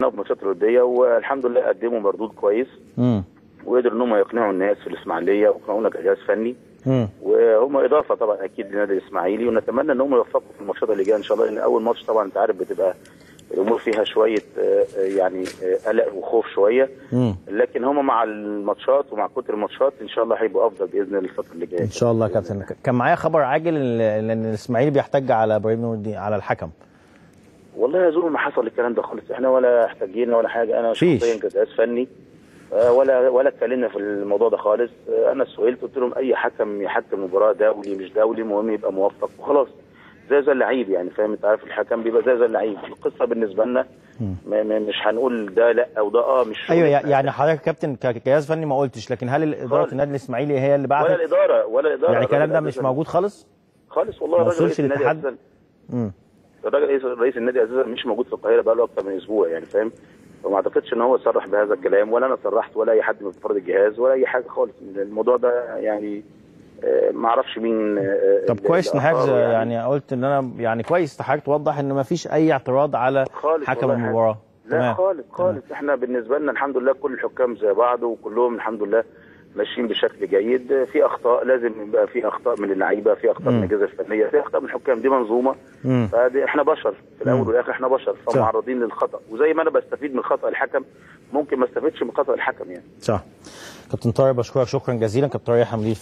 في الماتشات الوديه والحمد لله قدموا مردود كويس. وقدروا ان هم يقنعوا الناس في الاسماعيليه ويقنعونا كجهاز فني. وهم اضافه طبعا اكيد للنادي الاسماعيلي، ونتمنى ان هم يوفقوا في الماتشات اللي جايه ان شاء الله، لان اول ماتش طبعا انت عارف بتبقى الامور فيها شويه يعني قلق وخوف شويه. لكن هم مع الماتشات ومع كتر الماتشات ان شاء الله هيبقوا افضل باذن الله الفتره اللي جايه ان شاء الله. كابتن كان معايا خبر عاجل ان الاسماعيلي بيحتج على ابراهيم نور الدين على الحكم. والله يا زول ما حصل الكلام ده خالص، احنا ولا احتاجينا ولا حاجه. انا شخصيا كجهاز فني ولا اتكلمنا في الموضوع ده خالص. انا سئلت قلت لهم اي حكم يحكم مباراه دولي مش دولي المهم يبقى موفق وخلاص، زي اللعيب يعني فاهم. انت عارف الحكم بيبقى زي اللعيب. القصه بالنسبه لنا مش هنقول ده لا او ده مش ايوه يعني حضرتك كابتن كجهاز فني ما قلتش، لكن هل اداره النادي الاسماعيلي هي اللي بعتت؟ ولا الاداره يعني الكلام ده مش موجود خالص والله. ما وصلش للاتحاد. الراجل رئيس النادي اساسا مش موجود في القاهره بقى له اكتر من اسبوع يعني فاهم. وما اعتقدش ان هو صرح بهذا الكلام، ولا انا صرحت ولا اي حد من فرد الجهاز ولا اي حاجه خالص. الموضوع ده يعني ما اعرفش مين. طب كويس ان حضرتك يعني قلت ان انا يعني كويس حضرتك توضح ان ما فيش اي اعتراض على حكم المباراه. لا خالص. احنا بالنسبه لنا الحمد لله كل الحكام زي بعض وكلهم الحمد لله ماشيين بشكل جيد. في اخطاء لازم يبقى في اخطاء من اللعيبه، في اخطاء من الاجهزه الفنيه، في اخطاء من الحكام. دي منظومه. احنا بشر في الاول والاخر، احنا بشر فمعرضين للخطا. وزي ما انا بستفيد من خطا الحكم ممكن ما استفدش من خطا الحكم يعني. صح. كابتن طارق بشكرك شكرا جزيلا. كابتن طارق حمدي.